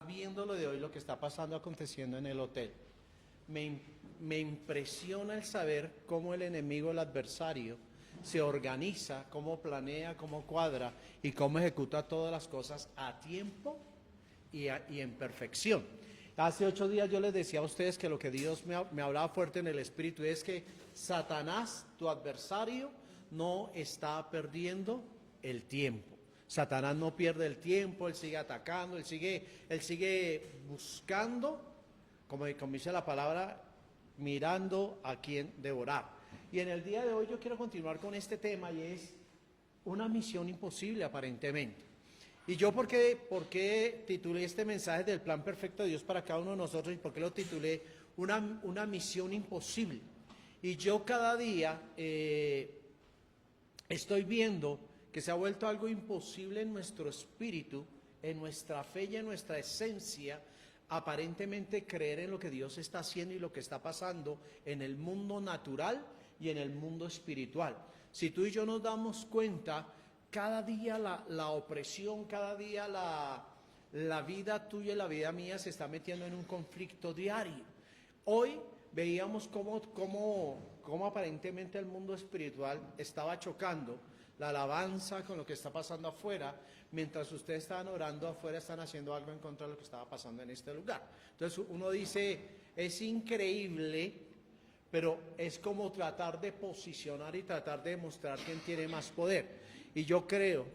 Viendo lo de hoy, lo que está pasando, aconteciendo en el hotel, me, me impresiona el saber cómo el enemigo, el adversario, se organiza, cómo planea, cómo cuadra y cómo ejecuta todas las cosas a tiempo y en perfección. Hace 8 días yo les decía a ustedes que lo que Dios me hablaba fuerte en el espíritu es que Satanás, tu adversario, no está perdiendo el tiempo. Satanás no pierde el tiempo, él sigue atacando, él sigue buscando, como dice la palabra, mirando a quien devorar. Y en el día de hoy yo quiero continuar con este tema y es una misión imposible aparentemente. Y yo por qué titulé este mensaje del plan perfecto de Dios para cada uno de nosotros y por qué lo titulé una misión imposible. Y yo cada día estoy viendo que se ha vuelto algo imposible en nuestro espíritu, en nuestra fe y en nuestra esencia, aparentemente creer en lo que Dios está haciendo y lo que está pasando en el mundo natural y en el mundo espiritual. Si tú y yo nos damos cuenta, cada día la opresión, cada día la vida tuya y la vida mía se está metiendo en un conflicto diario. Hoy veíamos cómo aparentemente el mundo espiritual estaba chocando la alabanza con lo que está pasando afuera, mientras ustedes estaban orando afuera, están haciendo algo en contra de lo que estaba pasando en este lugar. Entonces uno dice, es increíble, pero es como tratar de posicionar y tratar de demostrar quién tiene más poder. Y yo creo,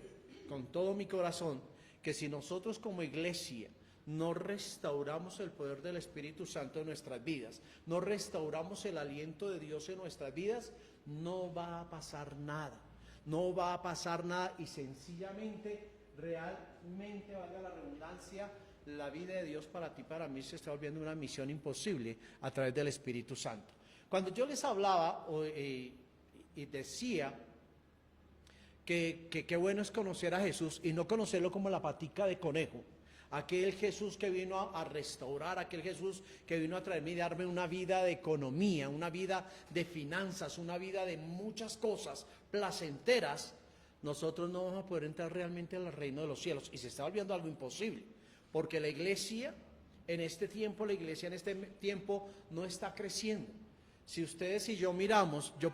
con todo mi corazón, que si nosotros como iglesia no restauramos el poder del Espíritu Santo en nuestras vidas, no restauramos el aliento de Dios en nuestras vidas, no va a pasar nada. No va a pasar nada y sencillamente, realmente, valga la redundancia, la vida de Dios para ti, para mí, se está volviendo una misión imposible a través del Espíritu Santo. Cuando yo les hablaba y decía que qué bueno es conocer a Jesús y no conocerlo como la patica de conejo, aquel Jesús que vino a restaurar, aquel Jesús que vino a traerme y darme una vida de economía, una vida de finanzas, una vida de muchas cosas placenteras, nosotros no vamos a poder entrar realmente al reino de los cielos. Y se está volviendo algo imposible, porque la iglesia en este tiempo no está creciendo. Si ustedes y yo miramos, yo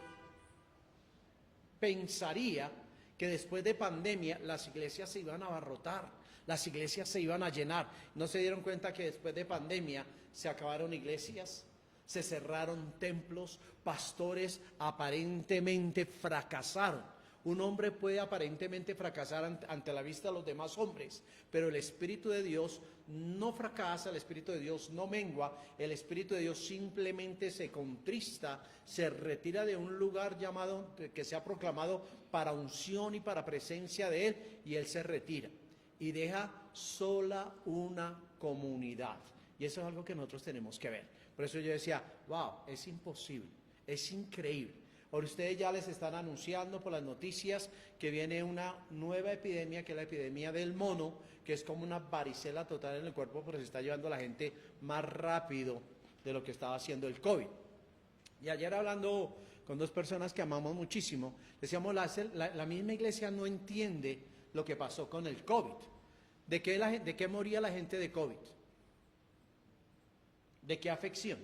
pensaría que después de pandemia las iglesias se iban a abarrotar, las iglesias se iban a llenar. ¿No se dieron cuenta que después de pandemia se acabaron iglesias? Se cerraron templos, pastores aparentemente fracasaron. Un hombre puede aparentemente fracasar ante la vista de los demás hombres, pero el Espíritu de Dios no fracasa, el Espíritu de Dios no mengua, el Espíritu de Dios simplemente se contrista, se retira de un lugar llamado, que se ha proclamado para unción y para presencia de Él, y Él se retira y deja sola una comunidad. Y eso es algo que nosotros tenemos que ver. Por eso yo decía, wow, es imposible, es increíble. Ahora ustedes ya les están anunciando por las noticias que viene una nueva epidemia, que es la epidemia del mono, que es como una varicela total en el cuerpo, porque se está llevando a la gente más rápido de lo que estaba haciendo el COVID. Y ayer hablando con dos personas que amamos muchísimo, decíamos, la misma iglesia no entiende lo que pasó con el COVID. ¿De qué moría la gente de COVID? ¿De qué afección?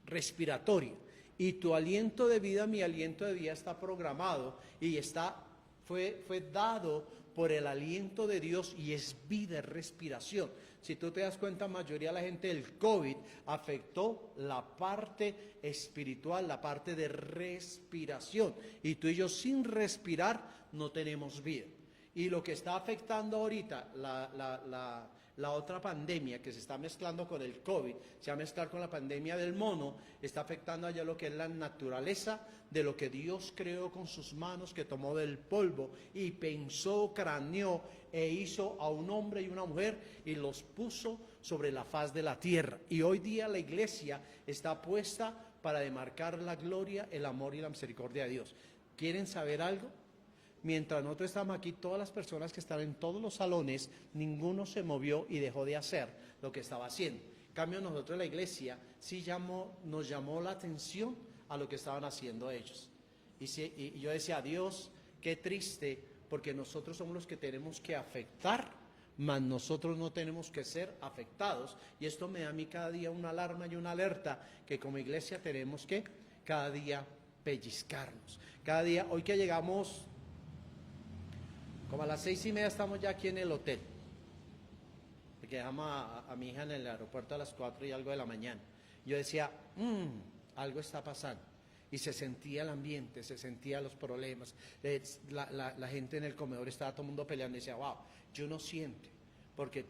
Respiratoria. Y tu aliento de vida, mi aliento de vida está programado y fue dado por el aliento de Dios y es vida, es respiración. Si tú te das cuenta, mayoría de la gente del COVID afectó la parte espiritual, la parte de respiración. Y tú y yo sin respirar no tenemos vida. Y lo que está afectando ahorita la otra pandemia que se está mezclando con el COVID, se va a mezclar con la pandemia del mono, está afectando allá lo que es la naturaleza de lo que Dios creó con sus manos, que tomó del polvo y pensó, craneó e hizo a un hombre y una mujer y los puso sobre la faz de la tierra. Y hoy día la iglesia está puesta para demarcar la gloria, el amor y la misericordia de Dios. ¿Quieren saber algo? Mientras nosotros estamos aquí, todas las personas que están en todos los salones, ninguno se movió y dejó de hacer lo que estaba haciendo. En cambio, nosotros en la iglesia sí nos llamó la atención a lo que estaban haciendo ellos. Y yo decía, Dios, qué triste, porque nosotros somos los que tenemos que afectar, mas nosotros no tenemos que ser afectados. Y esto me da a mí cada día una alarma y una alerta, que como iglesia tenemos que cada día pellizcarnos. Cada día, hoy que llegamos, como a las 6:30 estamos ya aquí en el hotel, porque dejamos a mi hija en el aeropuerto a las 4 y algo de la mañana. Yo decía, algo está pasando. Y se sentía el ambiente, se sentían los problemas. La gente en el comedor estaba todo el mundo peleando y decía, wow, yo no siento. Porque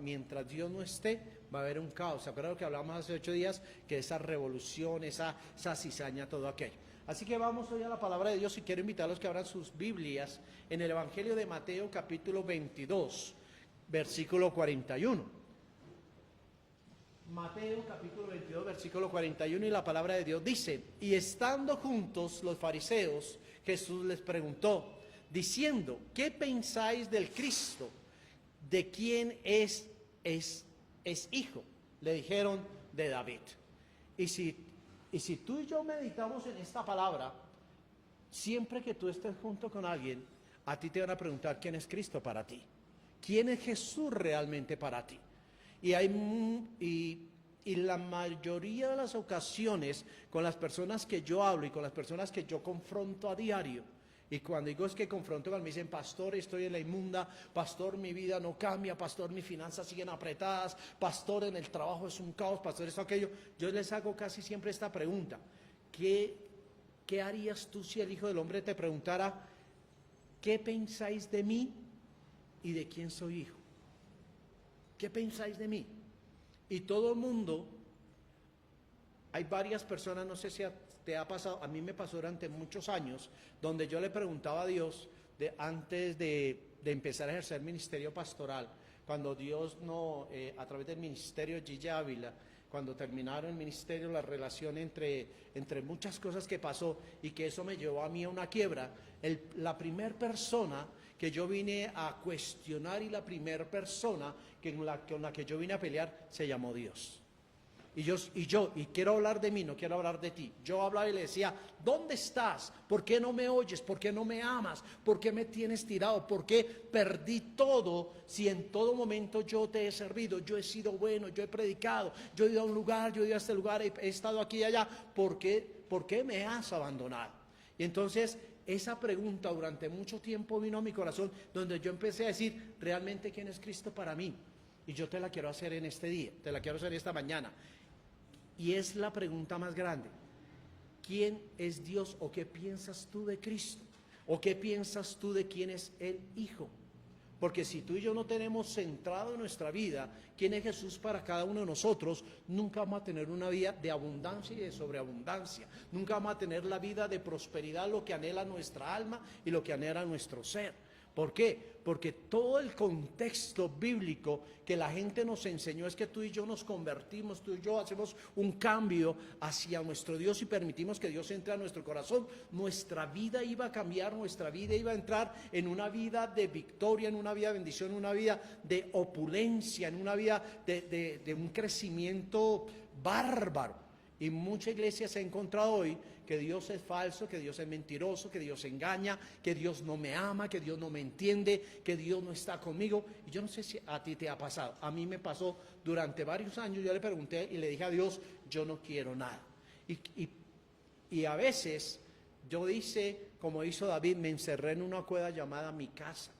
mientras Dios no esté, va a haber un caos. ¿Se acuerdan lo que hablábamos hace 8 días? Que esa revolución, esa cizaña, todo aquello. Así que vamos hoy a la palabra de Dios y quiero invitarlos que abran sus Biblias en el Evangelio de Mateo capítulo 22, versículo 41. Mateo capítulo 22, versículo 41 y la palabra de Dios dice, y estando juntos los fariseos, Jesús les preguntó, diciendo, ¿qué pensáis del Cristo? ¿De quién es hijo? Le dijeron, de David. Y si tú y yo meditamos en esta palabra, siempre que tú estés junto con alguien, a ti te van a preguntar quién es Cristo para ti, quién es Jesús realmente para ti. Y la mayoría de las ocasiones con las personas que yo hablo y con las personas que yo confronto a diario, y cuando digo es que confronto, me dicen, pastor, estoy en la inmunda, pastor, mi vida no cambia, pastor, mis finanzas siguen apretadas, pastor, en el trabajo es un caos, pastor, esto, aquello. Yo les hago casi siempre esta pregunta, ¿qué harías tú si el Hijo del Hombre te preguntara, ¿qué pensáis de mí y de quién soy hijo? ¿Qué pensáis de mí? Y todo el mundo, hay varias personas, no sé si te ha pasado, a mí me pasó durante muchos años, donde yo le preguntaba a Dios, antes de empezar a ejercer ministerio pastoral, cuando Dios a través del ministerio Gigi Ávila, cuando terminaron el ministerio, la relación entre muchas cosas que pasó y que eso me llevó a mí a una quiebra, la primera persona que yo vine a cuestionar y la primera persona con la que yo vine a pelear se llamó Dios. Y quiero hablar de mí, no quiero hablar de ti. Yo hablaba y le decía, ¿dónde estás? ¿Por qué no me oyes? ¿Por qué no me amas? ¿Por qué me tienes tirado? ¿Por qué perdí todo si en todo momento yo te he servido? Yo he sido bueno, yo he predicado, yo he ido a un lugar, yo he ido a este lugar, he estado aquí y allá. ¿Por qué me has abandonado? Y entonces esa pregunta durante mucho tiempo vino a mi corazón, donde yo empecé a decir, ¿realmente quién es Cristo para mí? Y yo te la quiero hacer en este día, te la quiero hacer esta mañana. Y es la pregunta más grande. ¿Quién es Dios o qué piensas tú de Cristo? ¿O qué piensas tú de quién es el Hijo? Porque si tú y yo no tenemos centrado en nuestra vida quién es Jesús para cada uno de nosotros, nunca vamos a tener una vida de abundancia y de sobreabundancia. Nunca vamos a tener la vida de prosperidad, lo que anhela nuestra alma y lo que anhela nuestro ser. ¿Por qué? Porque todo el contexto bíblico que la gente nos enseñó es que tú y yo nos convertimos, tú y yo hacemos un cambio hacia nuestro Dios y permitimos que Dios entre a nuestro corazón. Nuestra vida iba a cambiar, nuestra vida iba a entrar en una vida de victoria, en una vida de bendición, en una vida de opulencia, en una vida de un crecimiento bárbaro. Y mucha iglesia se ha encontrado hoy que Dios es falso, que Dios es mentiroso, que Dios engaña, que Dios no me ama, que Dios no me entiende, que Dios no está conmigo. Y yo no sé si a ti te ha pasado. A mí me pasó durante varios años. Yo le pregunté y le dije a Dios, yo no quiero nada. Y a veces yo hice, como hizo David, me encerré en una cueva llamada mi casa,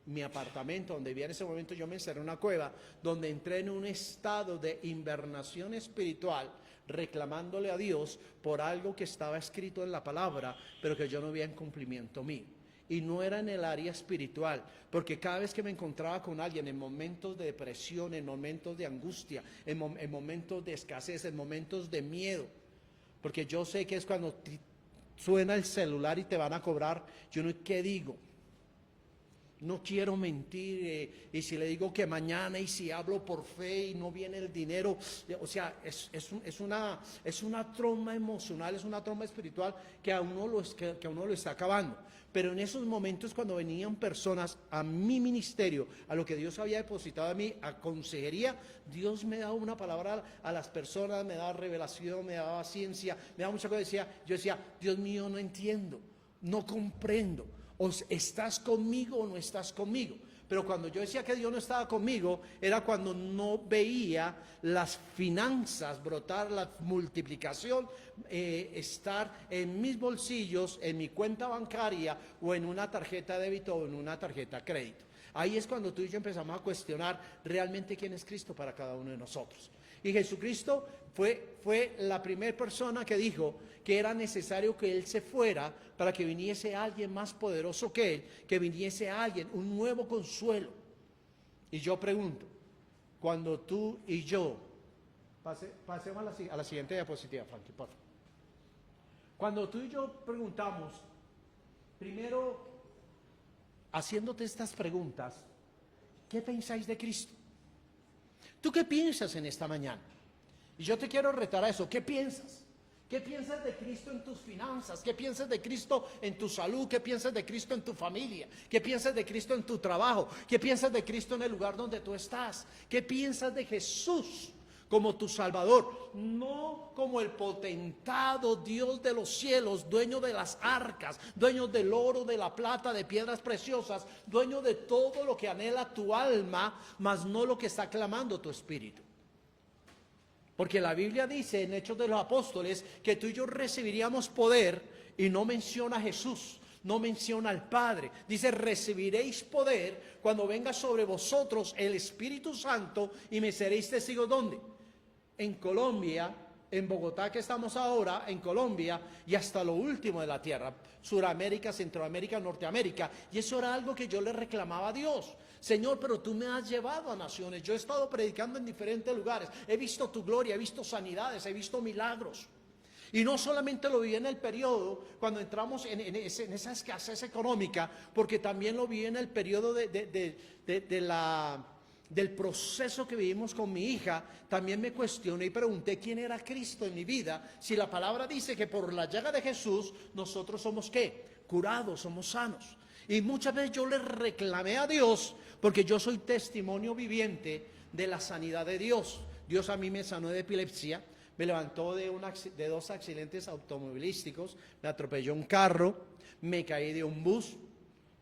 mi apartamento donde vivía en ese momento. Yo me encerré en una cueva donde entré en un estado de invernación espiritual, reclamándole a Dios por algo que estaba escrito en la palabra, pero que yo no veía en cumplimiento mío. Y no era en el área espiritual, porque cada vez que me encontraba con alguien en momentos de depresión, en momentos de angustia, en momentos de escasez, en momentos de miedo, porque yo sé que es cuando suena el celular y te van a cobrar, yo no, ¿qué digo? No quiero mentir, y si le digo que mañana, y si hablo por fe y no viene el dinero, o sea, es una tromba emocional, es una tromba espiritual que a uno lo está acabando. Pero en esos momentos, cuando venían personas a mi ministerio, a lo que Dios había depositado a mí, a consejería, Dios me daba una palabra a las personas, me daba revelación, me daba ciencia, me daba mucha cosa. Yo decía, Dios mío, no entiendo, no comprendo. O estás conmigo o no estás conmigo. Pero cuando yo decía que Dios no estaba conmigo, era cuando no veía las finanzas brotar, la multiplicación, estar en mis bolsillos, en mi cuenta bancaria o en una tarjeta de débito o en una tarjeta de crédito. Ahí es cuando tú y yo empezamos a cuestionar realmente quién es Cristo para cada uno de nosotros. Y Jesucristo fue la primera persona que dijo que era necesario que Él se fuera para que viniese alguien más poderoso que Él, que viniese alguien, un nuevo consuelo. Y yo pregunto, cuando tú y yo, pasemos a la siguiente diapositiva, Frankie, por favor. Cuando tú y yo preguntamos, primero, haciéndote estas preguntas, ¿qué pensáis de Cristo? ¿Tú qué piensas en esta mañana? Y yo te quiero retar a eso. ¿Qué piensas? ¿Qué piensas de Cristo en tus finanzas? ¿Qué piensas de Cristo en tu salud? ¿Qué piensas de Cristo en tu familia? ¿Qué piensas de Cristo en tu trabajo? ¿Qué piensas de Cristo en el lugar donde tú estás? ¿Qué piensas de Jesús como tu Salvador? No como el potentado Dios de los cielos, dueño de las arcas, dueño del oro, de la plata, de piedras preciosas, dueño de todo lo que anhela tu alma, mas no lo que está clamando tu espíritu. Porque la Biblia dice en Hechos de los Apóstoles que tú y yo recibiríamos poder, y no menciona a Jesús, no menciona al Padre. Dice, recibiréis poder cuando venga sobre vosotros el Espíritu Santo y me seréis testigos. ¿Dónde? En Colombia, en Bogotá que estamos ahora, en Colombia y hasta lo último de la tierra, Suramérica, Centroamérica, Norteamérica. Y eso era algo que yo le reclamaba a Dios. Señor, pero tú me has llevado a naciones, yo he estado predicando en diferentes lugares, he visto tu gloria, he visto sanidades, he visto milagros. Y no solamente lo vi en el periodo cuando entramos en esa escasez económica, porque también lo vi en el periodo del proceso que vivimos con mi hija. También me cuestioné y pregunté quién era Cristo en mi vida, si la palabra dice que por la llaga de Jesús nosotros somos ¿qué? Curados, somos sanos. Y muchas veces yo le reclamé a Dios, porque yo soy testimonio viviente de la sanidad de Dios. Dios a mí me sanó de epilepsia, me levantó de 2 accidentes automovilísticos, me atropelló un carro, me caí de un bus.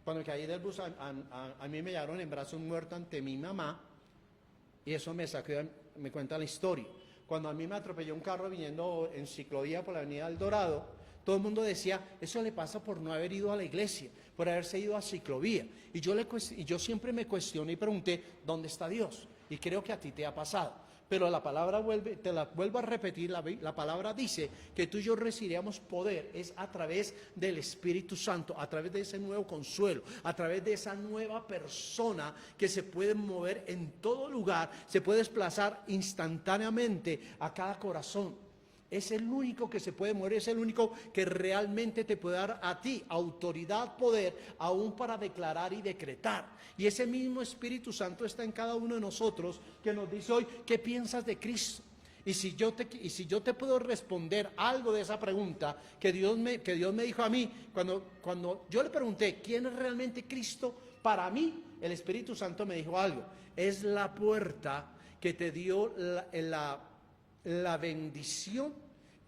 Cuando me caí del bus, a mí me llevaron en brazos muertos ante mi mamá, y eso me cuenta la historia. Cuando a mí me atropelló un carro viniendo en ciclovía por la avenida El Dorado, todo el mundo decía, eso le pasa por no haber ido a la iglesia, por haberse ido a ciclovía. Y yo siempre me cuestioné y pregunté, ¿dónde está Dios? Y creo que a ti te ha pasado. Pero la palabra te la vuelvo a repetir, la palabra dice que tú y yo recibiremos poder, es a través del Espíritu Santo, a través de ese nuevo consuelo, a través de esa nueva persona que se puede mover en todo lugar, se puede desplazar instantáneamente a cada corazón. es el único que se puede mover, es el único que realmente te puede dar a ti autoridad, poder, aún para declarar y decretar. Y ese mismo Espíritu Santo está en cada uno de nosotros, que nos dice hoy, ¿qué piensas de Cristo? Y si yo te puedo responder algo de esa pregunta que Dios me dijo a mí, cuando yo le pregunté, ¿quién es realmente Cristo? Para mí, el Espíritu Santo me dijo algo: es la puerta que te dio la bendición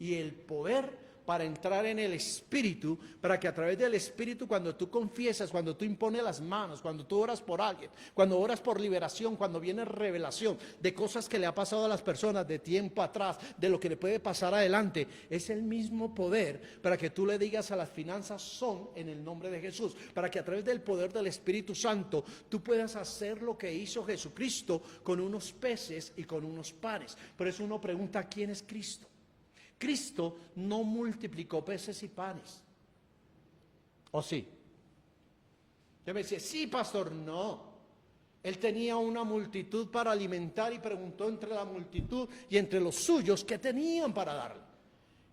y el poder para entrar en el Espíritu, para que a través del Espíritu, cuando tú confiesas, cuando tú impones las manos, cuando tú oras por alguien, cuando oras por liberación, cuando viene revelación de cosas que le ha pasado a las personas de tiempo atrás, de lo que le puede pasar adelante, es el mismo poder para que tú le digas a las finanzas: son en el nombre de Jesús, para que a través del poder del Espíritu Santo tú puedas hacer lo que hizo Jesucristo con unos peces y con unos panes. Por eso uno pregunta, ¿quién es Cristo? Cristo no multiplicó peces y panes. ¿O sí? Yo me decía, sí, pastor, no. Él tenía una multitud para alimentar y preguntó entre la multitud y entre los suyos qué tenían para darle.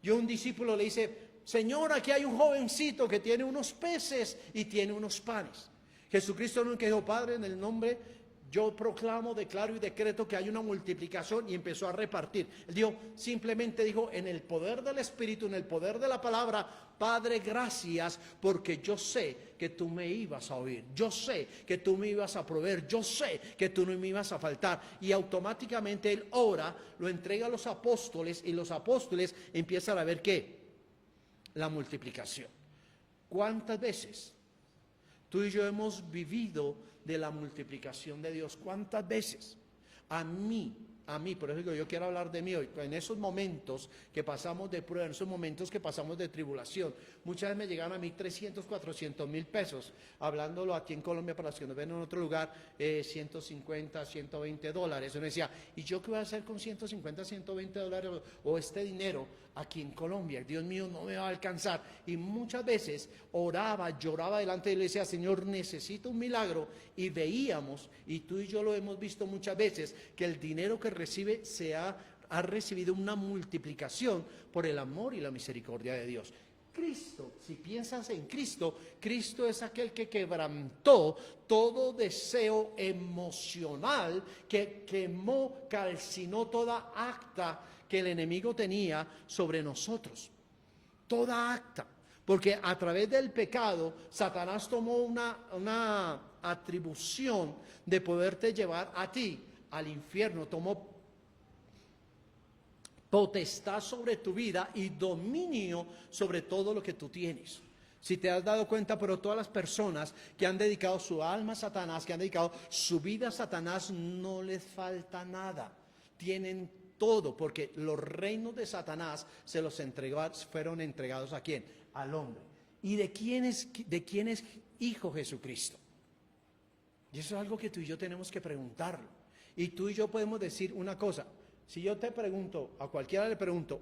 Y un discípulo le dice, Señor, aquí hay un jovencito que tiene unos peces y tiene unos panes. Jesucristo nunca dijo, Padre, en el nombre, yo proclamo, declaro y decreto que hay una multiplicación, y empezó a repartir. Él dijo, simplemente dijo, en el poder del Espíritu, en el poder de la palabra, Padre, gracias, porque yo sé que tú me ibas a oír, yo sé que tú me ibas a proveer, yo sé que tú no me ibas a faltar. Y automáticamente él ora, lo entrega a los apóstoles, y los apóstoles empiezan a ver ¿qué? La multiplicación. ¿Cuántas veces tú y yo hemos vivido de la multiplicación de Dios? ¿Cuántas veces? A mí, por eso digo, yo quiero hablar de mí hoy, en esos momentos que pasamos de prueba, en esos momentos que pasamos de tribulación, muchas veces me llegaron a mí 300, 400 mil pesos, hablándolo aquí en Colombia, para los que nos ven en otro lugar, 150, 120 dólares. Uno decía, ¿y yo qué voy a hacer con 150, 120 dólares o este dinero aquí en Colombia? Dios mío, no me va a alcanzar. Y muchas veces oraba, lloraba delante de él y le decía, Señor, necesito un milagro. Y veíamos, y tú y yo lo hemos visto muchas veces, que el dinero que recibe ha recibido una multiplicación por el amor y la misericordia de Dios. Cristo, si piensas en Cristo, Cristo es aquel que quebrantó todo deseo emocional, que quemó, calcinó toda acta que el enemigo tenía sobre nosotros. Toda acta. Porque a través del pecado, Satanás tomó una atribución de poderte llevar a ti al infierno. Tomó potestad sobre tu vida y dominio sobre todo lo que tú tienes. Si te has dado cuenta, pero todas las personas que han dedicado su alma a Satanás, que han dedicado su vida a Satanás, no les falta nada. Tienen todo, porque los reinos de Satanás fueron entregados ¿a quién? Al hombre. ¿Y de quién es hijo Jesucristo? Y eso es algo que tú y yo tenemos que preguntarlo. Y tú y yo podemos decir una cosa. Si yo te pregunto, a cualquiera le pregunto,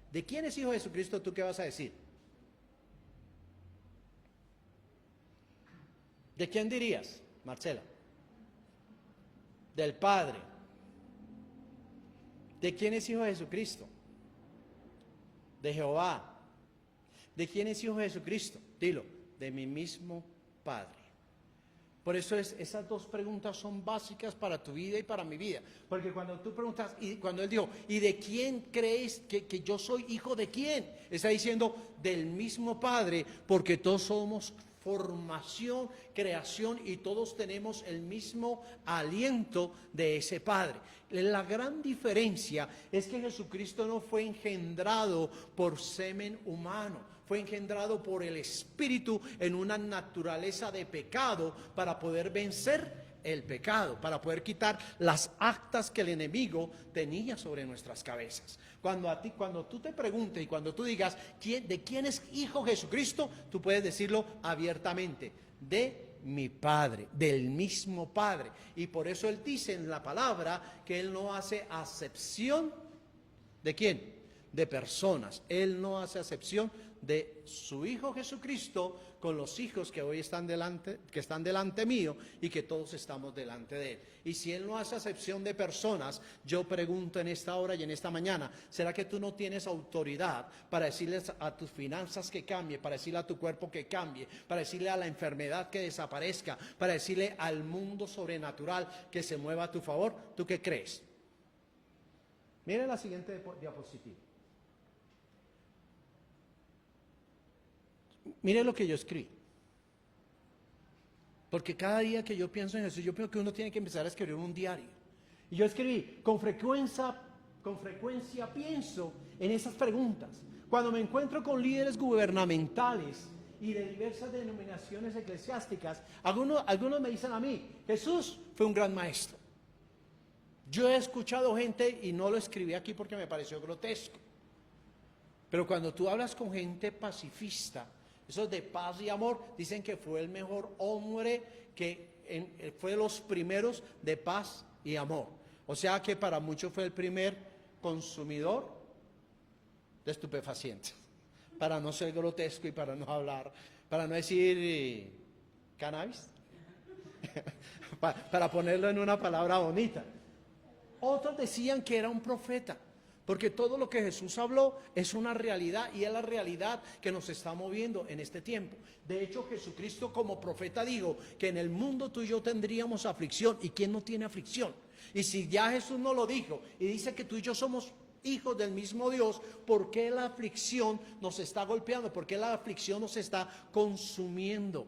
¿de quién es hijo Jesucristo? ¿Tú qué vas a decir? ¿De quién dirías, Marcela? Del Padre. ¿De quién es hijo Jesucristo? De Jehová. ¿De quién es hijo Jesucristo? Dilo, de mi mismo Padre. Por eso esas dos preguntas son básicas para tu vida y para mi vida. Porque cuando tú preguntas, y cuando él dijo, ¿y de quién crees que yo soy hijo de quién? Está diciendo del mismo Padre, porque todos somos formación, creación, y todos tenemos el mismo aliento de ese Padre. La gran diferencia es que Jesucristo no fue engendrado por semen humano. Fue engendrado por el Espíritu en una naturaleza de pecado para poder vencer el pecado, para poder quitar las actas que el enemigo tenía sobre nuestras cabezas. Cuando tú te preguntes y cuando tú digas ¿de quién es hijo Jesucristo? Tú puedes decirlo abiertamente, de mi Padre, del mismo Padre. Y por eso él dice en la palabra que él no hace acepción ¿de quién? de personas. Él no hace acepción de su Hijo Jesucristo con los hijos que hoy están delante mío y que todos estamos delante de Él. Y si Él no hace acepción de personas, yo pregunto en esta hora y en esta mañana, ¿será que tú no tienes autoridad para decirles a tus finanzas que cambie, para decirle a tu cuerpo que cambie, para decirle a la enfermedad que desaparezca, para decirle al mundo sobrenatural que se mueva a tu favor? ¿Tú qué crees? Miren la siguiente diapositiva. Mire lo que yo escribí. Porque cada día que yo pienso en Jesús, yo pienso que uno tiene que empezar a escribir un diario. Y yo escribí, con frecuencia pienso en esas preguntas. Cuando me encuentro con líderes gubernamentales y de diversas denominaciones eclesiásticas, algunos me dicen a mí, Jesús fue un gran maestro. Yo he escuchado gente, y no lo escribí aquí porque me pareció grotesco, pero cuando tú hablas con gente pacifista, esos de paz y amor, dicen que fue el mejor hombre, fue de los primeros de paz y amor. O sea que para muchos fue el primer consumidor de estupefacientes, para no ser grotesco y para no hablar, para no decir cannabis, para ponerlo en una palabra bonita. Otros decían que era un profeta, porque todo lo que Jesús habló es una realidad y es la realidad que nos está moviendo en este tiempo. De hecho, Jesucristo como profeta dijo que en el mundo tú y yo tendríamos aflicción. ¿Y quién no tiene aflicción? Y si ya Jesús no lo dijo y dice que tú y yo somos hijos del mismo Dios, ¿por qué la aflicción nos está golpeando? ¿Por qué la aflicción nos está consumiendo?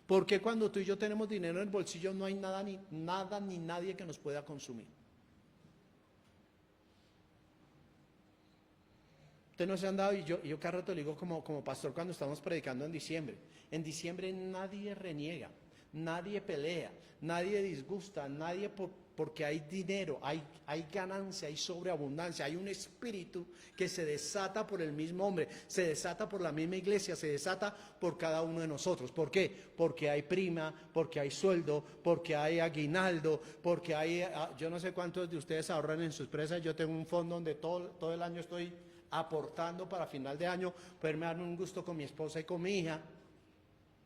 Porque cuando tú y yo tenemos dinero en el bolsillo no hay nada ni nadie que nos pueda consumir. Ustedes no se han dado, y yo cada rato le digo como pastor cuando estamos predicando en diciembre. En diciembre nadie reniega, nadie pelea, nadie disgusta, nadie porque hay dinero, hay ganancia, hay sobreabundancia, hay un espíritu que se desata por el mismo hombre, se desata por la misma iglesia, se desata por cada uno de nosotros. ¿Por qué? Porque hay prima, porque hay sueldo, porque hay aguinaldo, porque hay, yo no sé cuántos de ustedes ahorran en sus presas. Yo tengo un fondo donde todo el año estoy aportando para final de año poderme dar un gusto con mi esposa y con mi hija.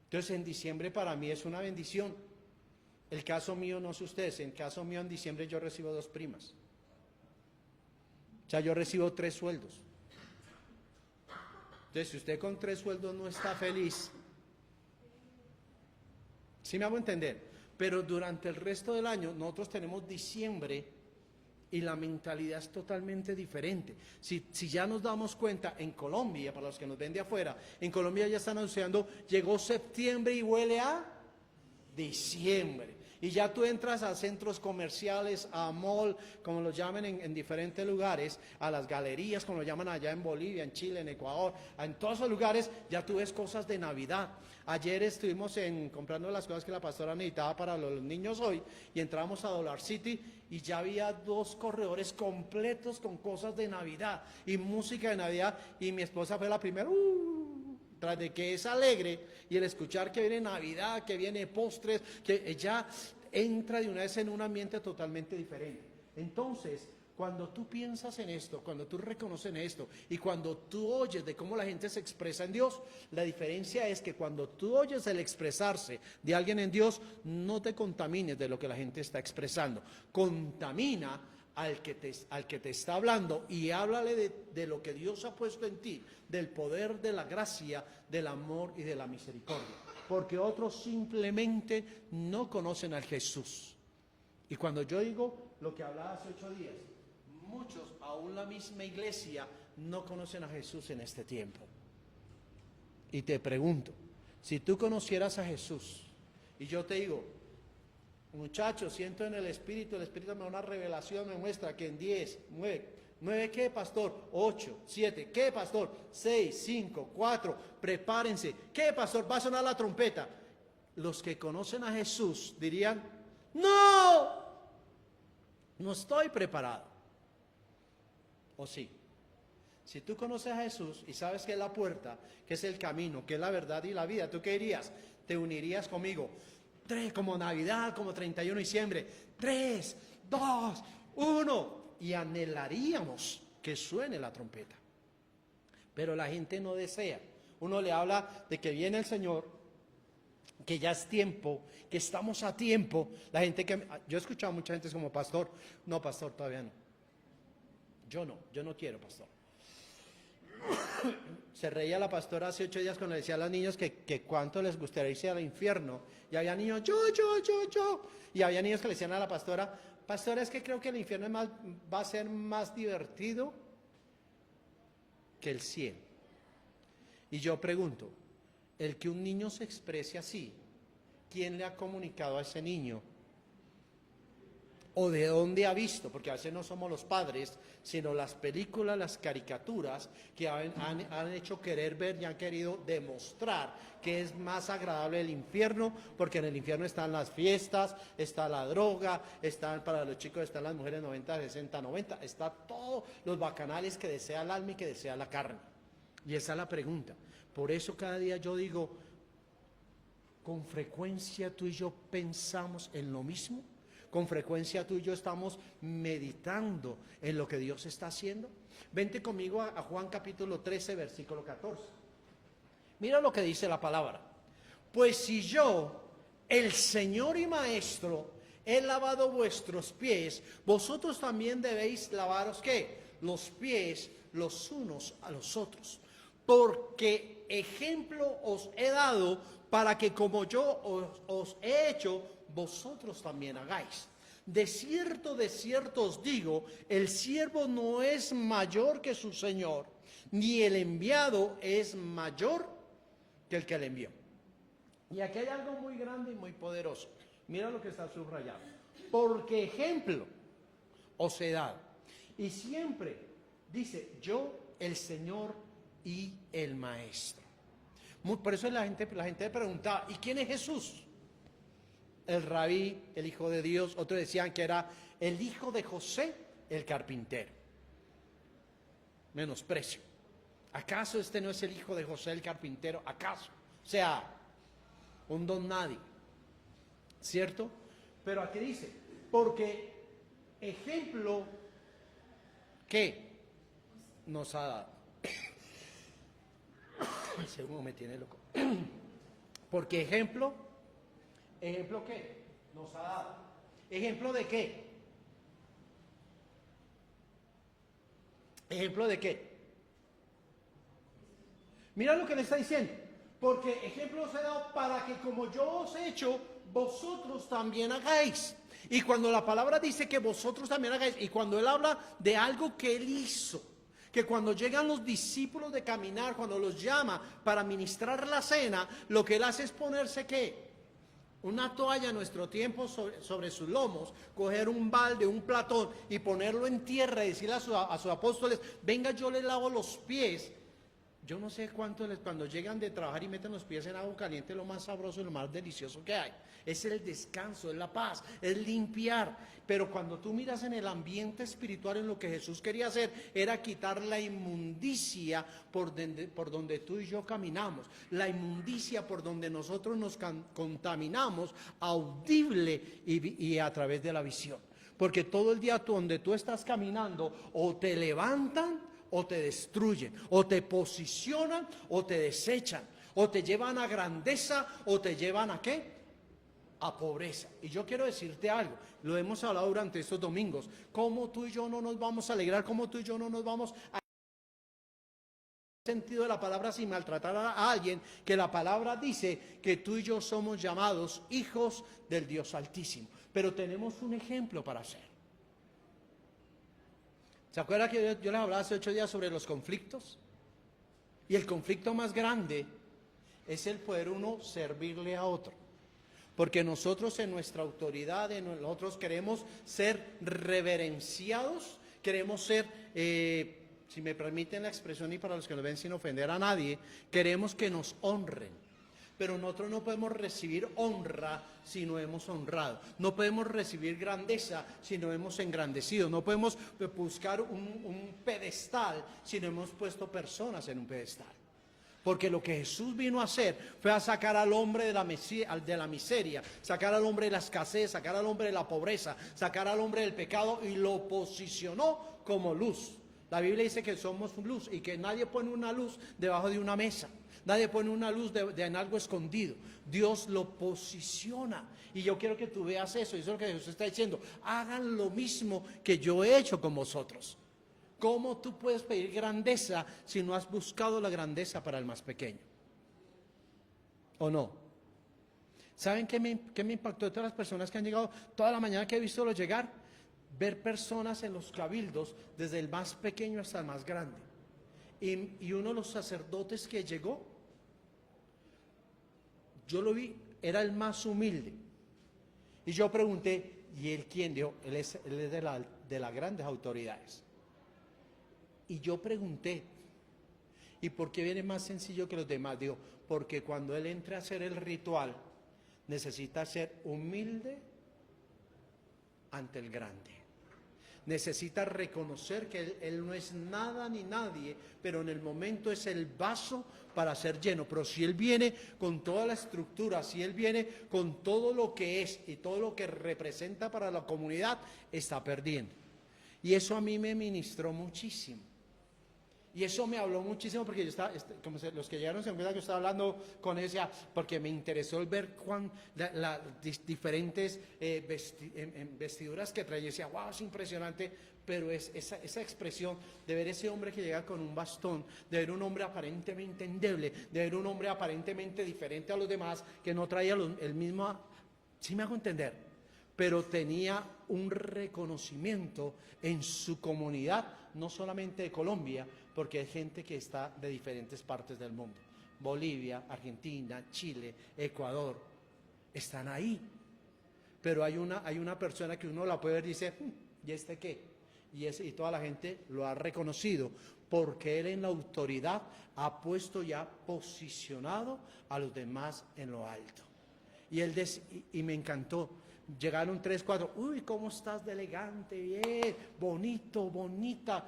Entonces en diciembre para mí es una bendición. El caso mío, no sé ustedes, en caso mío en diciembre yo recibo 2 primas. O sea, yo recibo 3 sueldos. Entonces, si usted con 3 sueldos no está feliz, ¿sí me hago entender? Pero durante el resto del año nosotros tenemos diciembre y la mentalidad es totalmente diferente. Si ya nos damos cuenta, en Colombia, para los que nos ven de afuera, en Colombia ya están anunciando, llegó septiembre y huele a diciembre. Y ya tú entras a centros comerciales, a mall, como lo llaman en diferentes lugares, a las galerías, como lo llaman allá en Bolivia, en Chile, en Ecuador, en todos esos lugares ya tú ves cosas de Navidad. Ayer estuvimos comprando las cosas que la pastora necesitaba para los niños hoy, y entramos a Dollar City y ya había 2 corredores completos con cosas de Navidad y música de Navidad, y mi esposa fue la primera, tras de que es alegre, y el escuchar que viene Navidad, que viene postres, que ella entra de una vez en un ambiente totalmente diferente. Entonces, cuando tú piensas en esto, cuando tú reconoces en esto, y cuando tú oyes de cómo la gente se expresa en Dios, la diferencia es que cuando tú oyes el expresarse de alguien en Dios, no te contamines de lo que la gente está expresando. Contamina al que te está hablando y háblale de lo que Dios ha puesto en ti, del poder, de la gracia, del amor y de la misericordia. Porque otros simplemente no conocen a Jesús. Y cuando yo digo lo que hablaba hace 8 días, muchos, aún la misma iglesia, no conocen a Jesús en este tiempo. Y te pregunto, si tú conocieras a Jesús, y yo te digo, muchachos, siento en el Espíritu me da una revelación, me muestra que en 10, 9, ¿qué, pastor? 8, 7, ¿qué, pastor? 6, 5, 4, prepárense. ¿Qué, pastor? Va a sonar la trompeta. Los que conocen a Jesús dirían, no estoy preparado. ¿O sí? Si tú conoces a Jesús y sabes que es la puerta, que es el camino, que es la verdad y la vida, ¿tú qué dirías? Te unirías conmigo. 3, como Navidad, como 31 de diciembre. 3, 2, 1. Y anhelaríamos que suene la trompeta. Pero la gente no desea. Uno le habla de que viene el Señor, que ya es tiempo, que estamos a tiempo. La gente que yo he escuchado a mucha gente como pastor, no pastor, todavía no. Yo no quiero, pastor. Se reía la pastora hace 8 días cuando le decía a los niños que cuánto les gustaría irse al infierno. Y había niños, yo. Y había niños que le decían a la pastora, pastora, es que creo que el infierno va a ser más divertido que el cielo. Y yo pregunto, el que un niño se exprese así, ¿quién le ha comunicado a ese niño? ¿O de dónde ha visto? Porque a veces no somos los padres, sino las películas, las caricaturas que han hecho querer ver y han querido demostrar que es más agradable el infierno, porque en el infierno están las fiestas, está la droga, están para los chicos, están las mujeres 90, 60, 90, está todos los bacanales que desea el alma y que desea la carne. Y esa es la pregunta. Por eso cada día yo digo, ¿con frecuencia tú y yo pensamos en lo mismo? ¿Con frecuencia tú y yo estamos meditando en lo que Dios está haciendo? Vente conmigo a Juan capítulo 13, versículo 14. Mira lo que dice la palabra. Pues si yo, el Señor y Maestro, he lavado vuestros pies, vosotros también debéis lavaros, ¿qué? Los pies los unos a los otros. Porque ejemplo os he dado para que como yo os he hecho, vosotros también hagáis. De cierto os digo, el siervo no es mayor que su Señor, ni el enviado es mayor que el que le envió. Y aquí hay algo muy grande y muy poderoso. Mira lo que está subrayado. Porque ejemplo os he dado. Y siempre dice, yo, el Señor y el Maestro. Por eso la gente preguntaba, ¿y quién es Jesús? El rabí, el Hijo de Dios. Otros decían que era el hijo de José, el carpintero. Menosprecio. ¿Acaso este no es el hijo de José, el carpintero? ¿Acaso? O sea, un don nadie. ¿Cierto? Pero aquí dice, porque ejemplo, ¿qué nos ha dado? Según me tiene loco. Porque ¿ejemplo qué? Nos ha dado. ¿Ejemplo de qué? ¿Ejemplo de qué? Mira lo que le está diciendo. Porque ejemplo os he dado para que como yo os he hecho, vosotros también hagáis. Y cuando la palabra dice que vosotros también hagáis, y cuando él habla de algo que él hizo, que cuando llegan los discípulos de caminar, cuando los llama para ministrar la cena, lo que él hace es ponerse ¿qué? Una toalla en nuestro tiempo sobre sus lomos, coger un balde, un platón y ponerlo en tierra y decirle a sus apóstoles, venga, yo les lavo los pies. Yo no sé cuánto cuando llegan de trabajar y meten los pies en agua caliente, lo más sabroso y lo más delicioso que hay. Es el descanso, es la paz, es limpiar. Pero cuando tú miras en el ambiente espiritual, en lo que Jesús quería hacer, era quitar la inmundicia por donde tú y yo caminamos. La inmundicia por donde nosotros nos contaminamos, audible y a través de la visión. Porque todo el día donde tú estás caminando, o te levantan, o te destruyen, o te posicionan, o te desechan, o te llevan a grandeza, o te llevan a ¿qué? A pobreza. Y yo quiero decirte algo, lo hemos hablado durante estos domingos, cómo tú y yo no nos vamos a alegrar, cómo tú y yo no nos vamos a sentido de la palabra sin maltratar a alguien, que la palabra dice que tú y yo somos llamados hijos del Dios Altísimo, pero tenemos un ejemplo para hacer. ¿Se acuerdan que yo les hablaba hace 8 días sobre los conflictos? Y el conflicto más grande es el poder uno servirle a otro. Porque nosotros en nuestra autoridad, nosotros queremos ser reverenciados, queremos ser, si me permiten la expresión y para los que nos ven sin ofender a nadie, queremos que nos honren. Pero nosotros no podemos recibir honra si no hemos honrado. No podemos recibir grandeza si no hemos engrandecido. No podemos buscar un pedestal si no hemos puesto personas en un pedestal. Porque lo que Jesús vino a hacer fue a sacar al hombre de la miseria, sacar al hombre de la escasez, sacar al hombre de la pobreza, sacar al hombre del pecado y lo posicionó como luz. La Biblia dice que somos luz y que nadie pone una luz debajo de una mesa. Nadie pone una luz en algo escondido. Dios lo posiciona. Y yo quiero que tú veas eso. Y eso es lo que Jesús está diciendo. Hagan lo mismo que yo he hecho con vosotros. ¿Cómo tú puedes pedir grandeza si no has buscado la grandeza para el más pequeño? ¿O no? ¿Saben qué me impactó de todas las personas que han llegado? Toda la mañana que he visto llegar, ver personas en los cabildos, desde el más pequeño hasta el más grande. Y uno de los sacerdotes que llegó, yo lo vi, era el más humilde. Y yo pregunté, ¿y él quién? Dijo, él es de las grandes autoridades. Y yo pregunté, ¿y por qué viene más sencillo que los demás? Digo, porque cuando él entra a hacer el ritual, necesita ser humilde ante el grande. Necesita reconocer que él no es nada ni nadie, pero en el momento es el vaso para ser lleno. Pero si él viene con toda la estructura, si él viene con todo lo que es y todo lo que representa para la comunidad, está perdiendo. Y eso a mí me ministró muchísimo. Y eso me habló muchísimo porque yo estaba, como los que llegaron se dan cuenta que yo estaba hablando con ella, porque me interesó el ver las diferentes vestiduras que traía. Yo decía, wow, es impresionante, pero es esa expresión de ver ese hombre que llega con un bastón, de ver un hombre aparentemente endeble, de ver un hombre aparentemente diferente a los demás, que no traía el mismo, ¿sí me hago entender? Pero tenía un reconocimiento en su comunidad, no solamente de Colombia, porque hay gente que está de diferentes partes del mundo. Bolivia, Argentina, Chile, Ecuador, están ahí. Pero hay una persona que uno la puede ver y dice, ¿y este qué? Y toda la gente lo ha reconocido, porque él en la autoridad ha puesto ya posicionado a los demás en lo alto. Y me encantó. Llegaron 3, 4, uy, ¿cómo estás de elegante? Bien, bonito, bonita.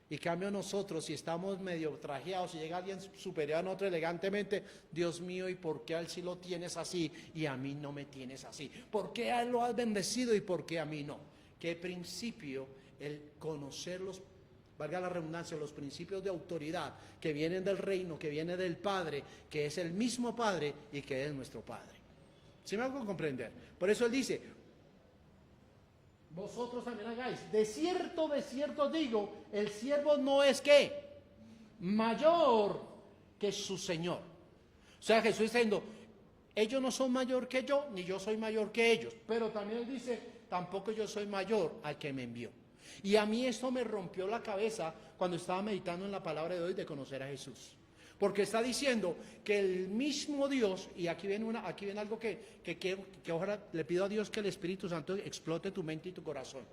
Y cambio nosotros, si estamos medio trajeados, si llega alguien superior a nosotros elegantemente, Dios mío, ¿y por qué a él sí lo tienes así y a mí no me tienes así? ¿Por qué a él lo has bendecido y por qué a mí no? ¿Qué principio? El conocer valga la redundancia, los principios de autoridad que vienen del reino, que viene del Padre, que es el mismo Padre y que es nuestro Padre. ¿Sí me hago comprender? Por eso él dice, vosotros también hagáis. De cierto digo, el siervo no es ¿qué? Mayor que su Señor. O sea, Jesús está diciendo, ellos no son mayor que yo, ni yo soy mayor que ellos. Pero también él dice, tampoco yo soy mayor al que me envió. Y a mí esto me rompió la cabeza cuando estaba meditando en la palabra de hoy de conocer a Jesús. Porque está diciendo que el mismo Dios, y aquí viene algo que ahora le pido a Dios que el Espíritu Santo explote tu mente y tu corazón.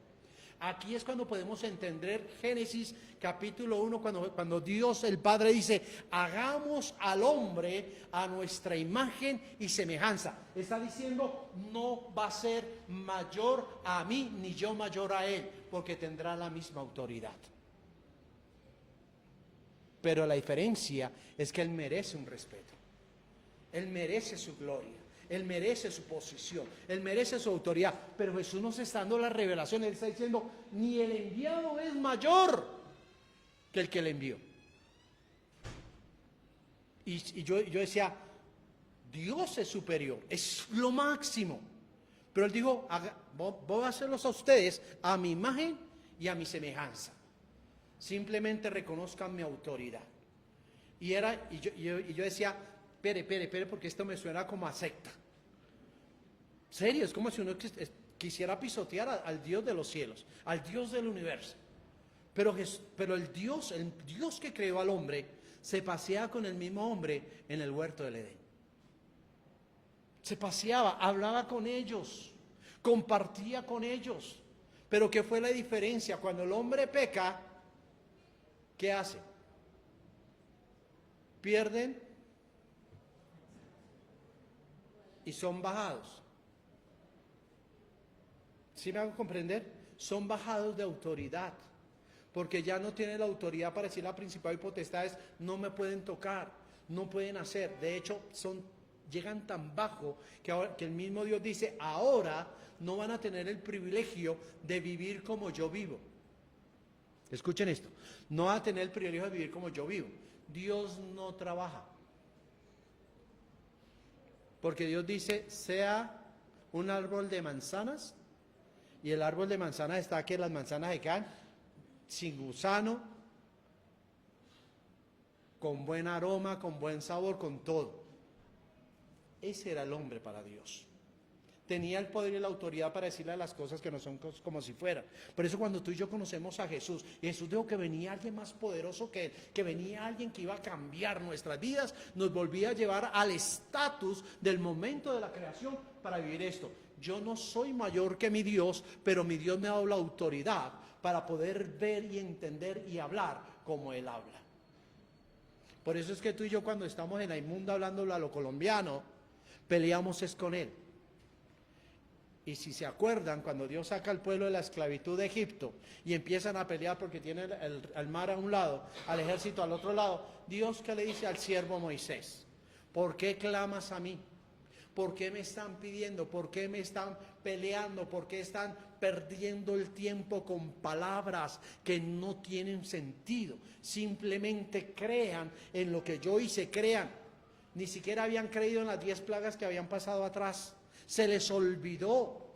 Aquí es cuando podemos entender Génesis capítulo 1, cuando Dios el Padre dice, hagamos al hombre a nuestra imagen y semejanza. Está diciendo, no va a ser mayor a mí, ni yo mayor a él, porque tendrá la misma autoridad. Pero la diferencia es que él merece un respeto. Él merece su gloria. Él merece su posición. Él merece su autoridad. Pero Jesús nos está dando la revelación. Él está diciendo, ni el enviado es mayor que el que le envió. Y yo decía, Dios es superior. Es lo máximo. Pero él dijo, voy a hacerlos a ustedes a mi imagen y a mi semejanza. Simplemente reconozcan mi autoridad. Y yo decía, espere, porque esto me suena como a secta. Serio, es como si uno quisiera pisotear al Dios de los cielos, al Dios del universo. Pero el Dios que creó al hombre, se paseaba con el mismo hombre en el huerto del Edén. Se paseaba, hablaba con ellos, compartía con ellos. Pero ¿qué fue la diferencia? Cuando el hombre peca, ¿qué hace? Pierden y son bajados. ¿Sí me hago comprender? Son bajados de autoridad, porque ya no tienen la autoridad para decir la principal y potestades, no me pueden tocar, no pueden hacer. De hecho, llegan tan bajo que el mismo Dios dice, ahora no van a tener el privilegio de vivir como yo vivo. Escuchen esto, no va a tener el privilegio de vivir como yo vivo. Dios no trabaja. Porque Dios dice, sea un árbol de manzanas, y el árbol de manzanas está que las manzanas se caen sin gusano, con buen aroma, con buen sabor, con todo. Ese era el hombre para Dios. Tenía el poder y la autoridad para decirle las cosas que no son como si fueran. Por eso cuando tú y yo conocemos a Jesús, y Jesús dijo que venía alguien más poderoso que él, que venía alguien que iba a cambiar nuestras vidas, nos volvía a llevar al estatus del momento de la creación para vivir esto. Yo no soy mayor que mi Dios, pero mi Dios me ha dado la autoridad para poder ver y entender y hablar como Él habla. Por eso es que tú y yo cuando estamos en la inmunda hablándolo a lo colombiano, peleamos es con Él. Y si se acuerdan, cuando Dios saca al pueblo de la esclavitud de Egipto y empiezan a pelear porque tienen el mar a un lado, al ejército al otro lado, Dios que le dice al siervo Moisés, ¿por qué clamas a mí? ¿Por qué me están pidiendo? ¿Por qué me están peleando? ¿Por qué están perdiendo el tiempo con palabras que no tienen sentido? Simplemente crean en lo que yo hice, crean. Ni siquiera habían creído en las 10 plagas que habían pasado atrás. Se les olvidó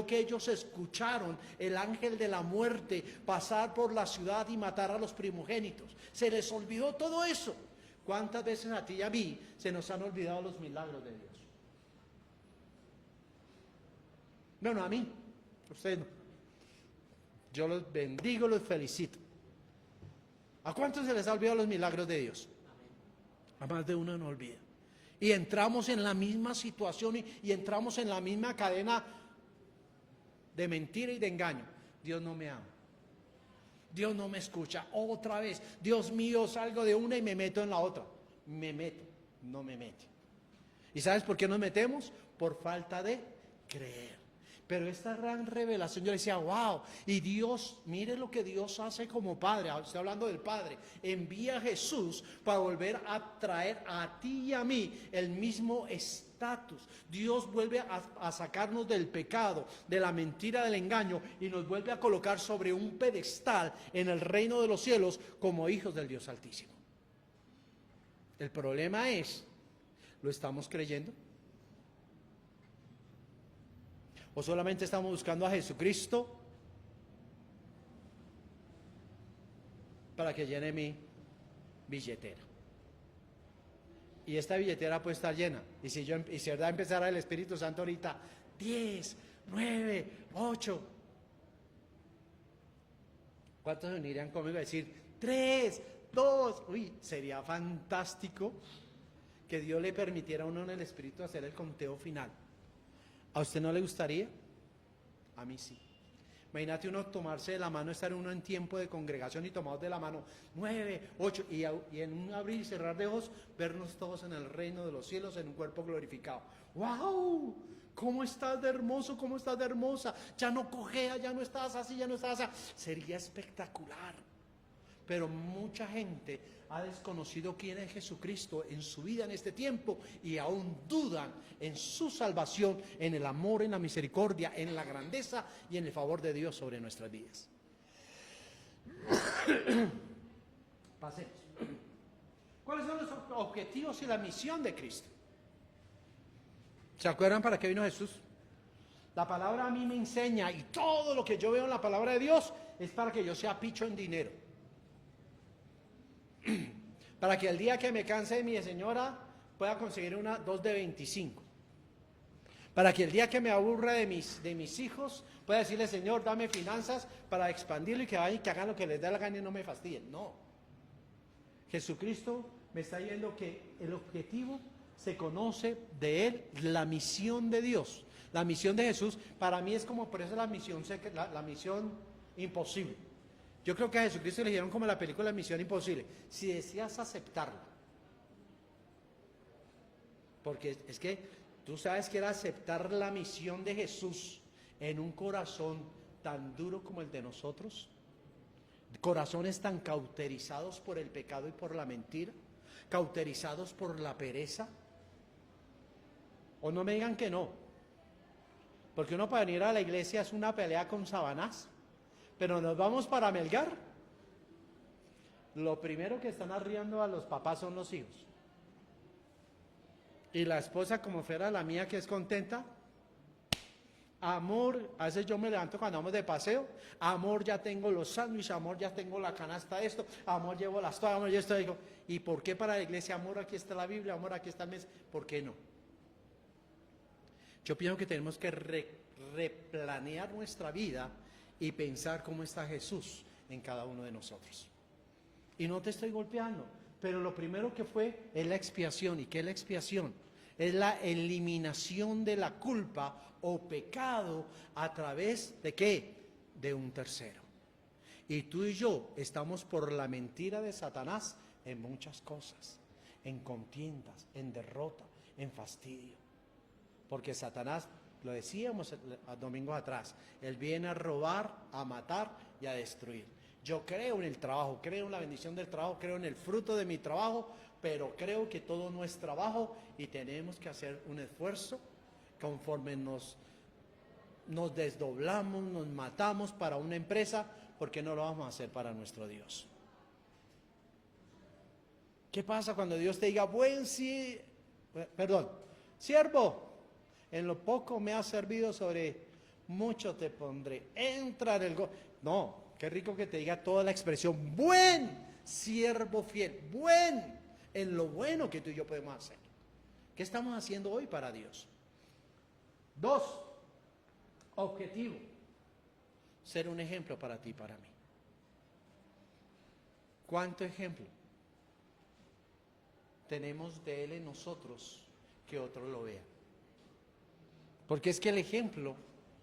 que ellos escucharon el ángel de la muerte pasar por la ciudad y matar a los primogénitos. Se les olvidó todo eso. ¿Cuántas veces a ti y a mí se nos han olvidado los milagros de Dios? No, a mí, ustedes no. Yo los bendigo, los felicito. ¿A cuántos se les ha olvidado los milagros de Dios? A más de uno no olvida. Y entramos en la misma situación y entramos en la misma cadena de mentira y de engaño. Dios no me ama. Dios no me escucha. Otra vez, Dios mío, salgo de una y me meto en la otra. Me meto, no me mete. ¿Y sabes por qué nos metemos? Por falta de creer. Pero esta gran revelación, yo decía, wow, y Dios, mire lo que Dios hace como Padre, estoy hablando del Padre, envía a Jesús para volver a traer a ti y a mí el mismo estatus. Dios vuelve a sacarnos del pecado, de la mentira, del engaño, y nos vuelve a colocar sobre un pedestal en el reino de los cielos como hijos del Dios Altísimo. El problema es, ¿lo estamos creyendo? ¿O solamente estamos buscando a Jesucristo para que llene mi billetera? Y esta billetera puede estar llena. Y si verdad empezara el Espíritu Santo ahorita, 10, 9, 8. ¿Cuántos se unirían conmigo a decir 3, 2? Uy, sería fantástico que Dios le permitiera a uno en el Espíritu hacer el conteo final. ¿A usted no le gustaría? A mí sí. Imagínate uno tomarse de la mano, estar uno en tiempo de congregación y tomados de la mano 9, 8 y en un abrir y cerrar de ojos vernos todos en el reino de los cielos en un cuerpo glorificado. ¡Wow! ¿Cómo estás de hermoso? ¿Cómo estás de hermosa? Ya no cojea, ya no estás así, ya no estás así. Sería espectacular. Pero mucha gente ha desconocido quién es Jesucristo en su vida en este tiempo y aún dudan en su salvación, en el amor, en la misericordia, en la grandeza y en el favor de Dios sobre nuestras vidas. Pasemos. ¿Cuáles son los objetivos y la misión de Cristo? ¿Se acuerdan para qué vino Jesús? La palabra a mí me enseña, y todo lo que yo veo en la palabra de Dios es para que yo sea picho en dinero. Para que el día que me canse de mi señora pueda conseguir dos de 25. Para que el día que me aburra de mis hijos pueda decirle, Señor, dame finanzas para expandirlo y que vayan y que hagan lo que les dé la gana y no me fastidien. No. Jesucristo me está diciendo que el objetivo se conoce de Él, la misión de Dios. La misión de Jesús, para mí es como por eso la misión imposible. Yo creo que a Jesucristo le dijeron como la película Misión Imposible, si deseas aceptarla. Porque es que tú sabes que era aceptar la misión de Jesús en un corazón tan duro como el de nosotros, corazones tan cauterizados por el pecado y por la mentira, cauterizados por la pereza. O no me digan que no, porque uno para venir a la iglesia es una pelea con Satanás. Pero nos vamos para Melgar. Lo primero que están arriando a los papás son los hijos. Y la esposa, como fuera la mía, que es contenta. Amor, a veces yo me levanto cuando vamos de paseo. Amor, ya tengo los sándwiches. Amor, ya tengo la canasta de esto. Amor, llevo las toallas. Amor, yo esto. Digo, ¿y por qué para la iglesia? Amor, aquí está la Biblia. Amor, aquí está el mes. ¿Por qué no? Yo pienso que tenemos que replanear nuestra vida y pensar cómo está Jesús en cada uno de nosotros. Y no te estoy golpeando, pero lo primero que fue es la expiación. ¿Y qué es la expiación? Es la eliminación de la culpa o pecado a través de ¿qué? De un tercero. Y tú y yo estamos por la mentira de Satanás en muchas cosas, en contiendas, en derrota, en fastidio. Porque Satanás, lo decíamos domingos atrás, él viene a robar, a matar y a destruir. Yo creo en el trabajo, creo en la bendición del trabajo, creo en el fruto de mi trabajo, pero creo que todo no es trabajo y tenemos que hacer un esfuerzo conforme nos desdoblamos, nos matamos para una empresa, porque no lo vamos a hacer para nuestro Dios. ¿Qué pasa cuando Dios te diga, siervo, en lo poco me has servido, sobre mucho te pondré, entra en el no, qué rico que te diga toda la expresión, buen siervo fiel, buen, en lo bueno que tú y yo podemos hacer. ¿Qué estamos haciendo hoy para Dios? 2, objetivo, ser un ejemplo para ti y para mí. ¿Cuánto ejemplo tenemos de Él en nosotros que otros lo vean? Porque es que el ejemplo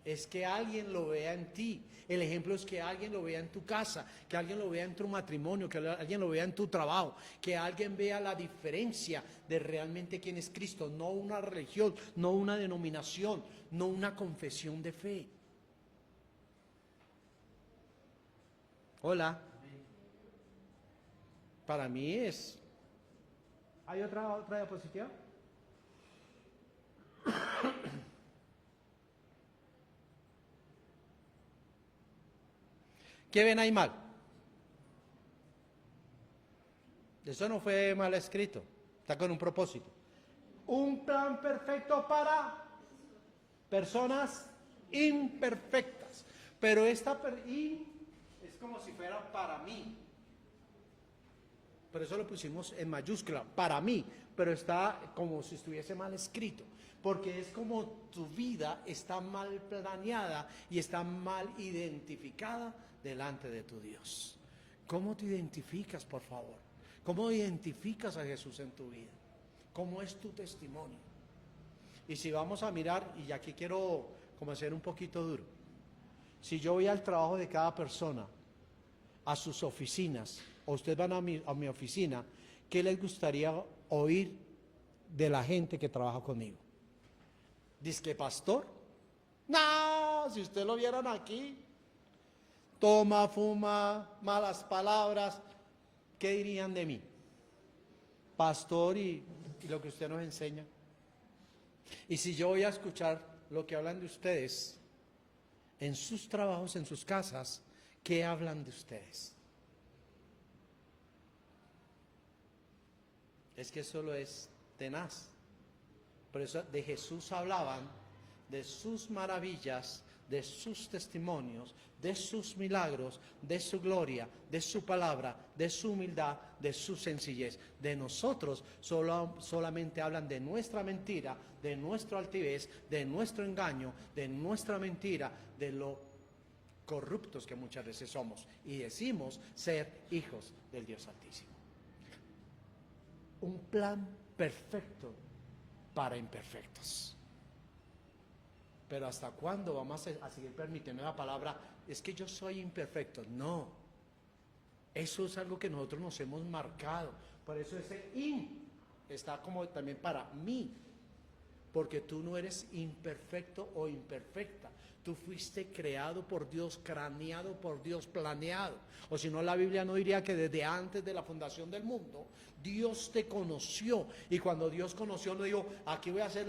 es que alguien lo vea en ti. El ejemplo es que alguien lo vea en tu casa, que alguien lo vea en tu matrimonio, que alguien lo vea en tu trabajo, que alguien vea la diferencia de realmente quién es Cristo, no una religión, no una denominación, no una confesión de fe. Hola. Para mí es... ¿Hay otra diapositiva? ¿Qué ven ahí mal? Eso no fue mal escrito, está con un propósito. Un plan perfecto para personas imperfectas. Pero esta es como si fuera para mí. Por eso lo pusimos en mayúscula, para mí, pero está como si estuviese mal escrito, porque es como tu vida está mal planeada y está mal identificada delante de tu Dios. ¿Cómo te identificas, por favor? ¿Cómo identificas a Jesús en tu vida? ¿Cómo es tu testimonio? Y si vamos a mirar, y aquí quiero como ser un poquito duro, si yo voy al trabajo de cada persona, a sus oficinas, o ustedes van a mi oficina, ¿qué les gustaría oír de la gente que trabaja conmigo? ¿Dice que pastor? No, si ustedes lo vieran aquí, toma, fuma, malas palabras, ¿qué dirían de mí? Pastor y lo que usted nos enseña. Y si yo voy a escuchar lo que hablan de ustedes en sus trabajos, en sus casas, ¿qué hablan de ustedes? Es que solo es tenaz. Por eso de Jesús hablaban, de sus maravillas, de sus testimonios, de sus milagros, de su gloria, de su palabra, de su humildad, de su sencillez. De nosotros solamente hablan de nuestra mentira, de nuestro altivez, de nuestro engaño, de nuestra mentira, de lo corruptos que muchas veces somos. Y decimos ser hijos del Dios Altísimo. Un plan perfecto para imperfectos. Pero ¿hasta cuándo vamos a seguir permitiendo la palabra? Es que yo soy imperfecto. No. Eso es algo que nosotros nos hemos marcado. Por eso ese está como también para mí. Porque tú no eres imperfecto o imperfecta. Tú fuiste creado por Dios, craneado por Dios, planeado. O si no, la Biblia no diría que desde antes de la fundación del mundo, Dios te conoció. Y cuando Dios conoció, no dijo, aquí voy a hacer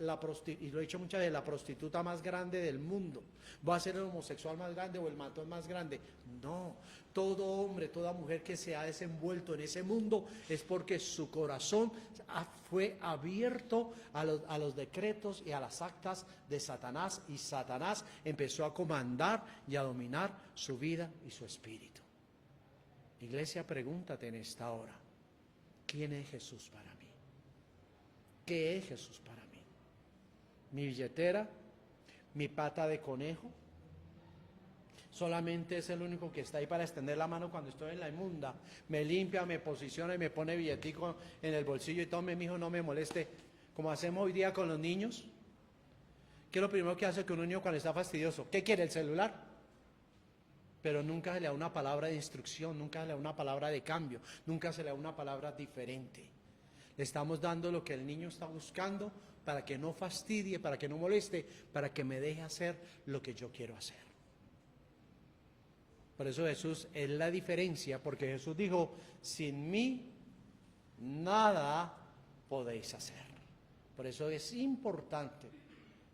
y lo he dicho muchas veces, la prostituta más grande del mundo, voy a ser el homosexual más grande o el matón más grande. No, todo hombre, toda mujer que se ha desenvuelto en ese mundo es porque su corazón fue abierto a los decretos y a las actas de Satanás, y Satanás empezó a comandar y a dominar su vida y su espíritu. Iglesia, pregúntate en esta hora, ¿quién es Jesús para mí? ¿Qué es Jesús para mí? ¿Mi billetera? ¿Mi pata de conejo? Solamente es el único que está ahí para extender la mano cuando estoy en la inmunda. Me limpia, me posiciona y me pone billetico en el bolsillo y tome, mijo, no me moleste. Como hacemos hoy día con los niños. ¿Qué es lo primero que hace que un niño cuando está fastidioso? ¿Qué quiere? ¿El celular? Pero nunca se le da una palabra de instrucción, nunca se le da una palabra de cambio, nunca se le da una palabra diferente. Le estamos dando lo que el niño está buscando para que no fastidie, para que no moleste, para que me deje hacer lo que yo quiero hacer. Por eso Jesús es la diferencia, porque Jesús dijo, sin mí nada podéis hacer. Por eso es importante,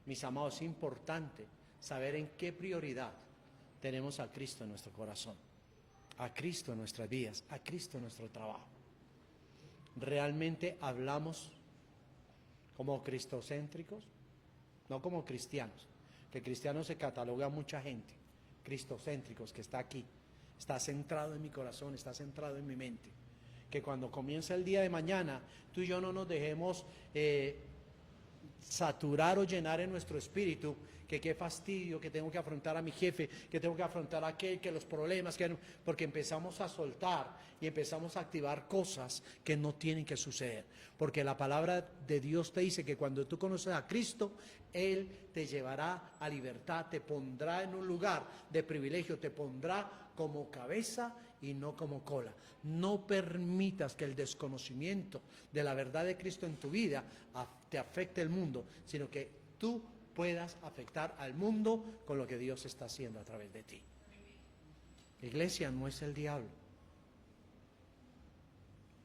mis amados, es importante saber en qué prioridad tenemos a Cristo en nuestro corazón, a Cristo en nuestras vidas, a Cristo en nuestro trabajo. ¿Realmente hablamos como cristocéntricos? No como cristianos, que cristiano se cataloga a mucha gente, cristocéntricos, que está aquí, está centrado en mi corazón, está centrado en mi mente, que cuando comienza el día de mañana, tú y yo no nos dejemos saturar o llenar en nuestro espíritu, que qué fastidio, que tengo que afrontar a mi jefe, que tengo que afrontar a aquel, que los problemas, porque empezamos a soltar y empezamos a activar cosas que no tienen que suceder, porque la palabra de Dios te dice que cuando tú conoces a Cristo, Él te llevará a libertad, te pondrá en un lugar de privilegio, te pondrá como cabeza y no como cola. No permitas que el desconocimiento de la verdad de Cristo en tu vida te afecte el mundo, sino que tú puedas afectar al mundo con lo que Dios está haciendo a través de ti. Iglesia, no es el diablo.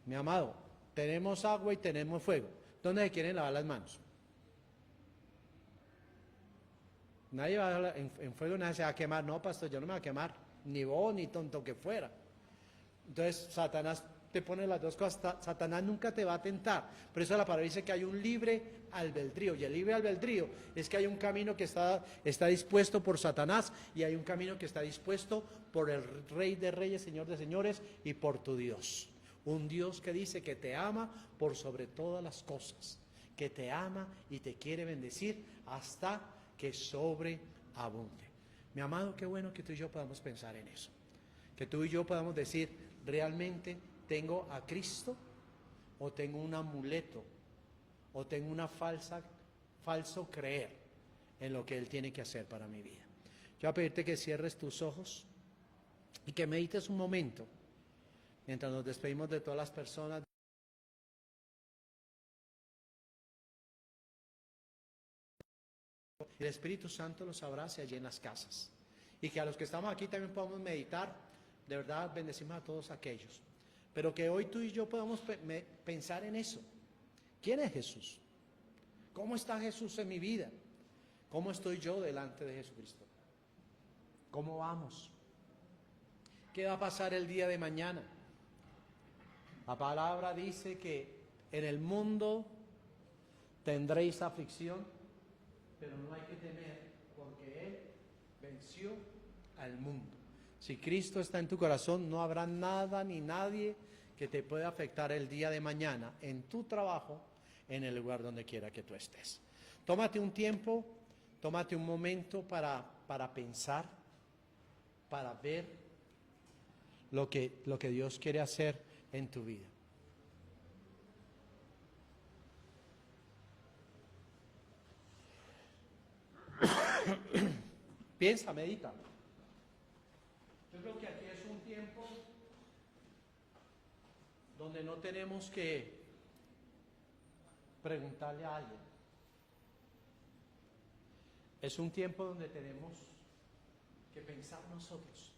Mi amado, tenemos agua y tenemos fuego. ¿Dónde se quieren lavar las manos? Nadie va a en fuego, nadie se va a quemar. No, pastor, yo no me voy a quemar, ni vos ni tonto que fuera. Entonces Satanás te pone las dos cosas. Satanás nunca te va a tentar. Por eso la palabra dice que hay un libre albedrío. Y el libre albedrío es que hay un camino que está dispuesto por Satanás, y hay un camino que está dispuesto por el Rey de Reyes, Señor de Señores, y por tu Dios. Un Dios que dice que te ama por sobre todas las cosas, que te ama y te quiere bendecir hasta que sobreabunde. Mi amado, qué bueno que tú y yo podamos pensar en eso. Que tú y yo podamos decir, realmente tengo a Cristo, o tengo un amuleto, o tengo una falso creer en lo que Él tiene que hacer para mi vida. Yo voy a pedirte que cierres tus ojos y que medites un momento mientras nos despedimos de todas las personas. El Espíritu Santo los abrace allí en las casas, y que a los que estamos aquí también podamos meditar. De verdad bendecimos a todos aquellos, pero que hoy tú y yo podamos pensar en eso. ¿Quién es Jesús? ¿Cómo está Jesús en mi vida? ¿Cómo estoy yo delante de Jesucristo? ¿Cómo vamos? ¿Qué va a pasar el día de mañana? La palabra dice que en el mundo tendréis aflicción, pero no hay que temer, porque Él venció al mundo. Si Cristo está en tu corazón, no habrá nada ni nadie que te pueda afectar el día de mañana, en tu trabajo, en el lugar donde quiera que tú estés. Tómate un tiempo, tómate un momento para pensar, para ver lo que Dios quiere hacer en tu vida. Piensa, medita. Yo creo que aquí es un tiempo donde no tenemos que preguntarle a alguien. Es un tiempo donde tenemos que pensar nosotros.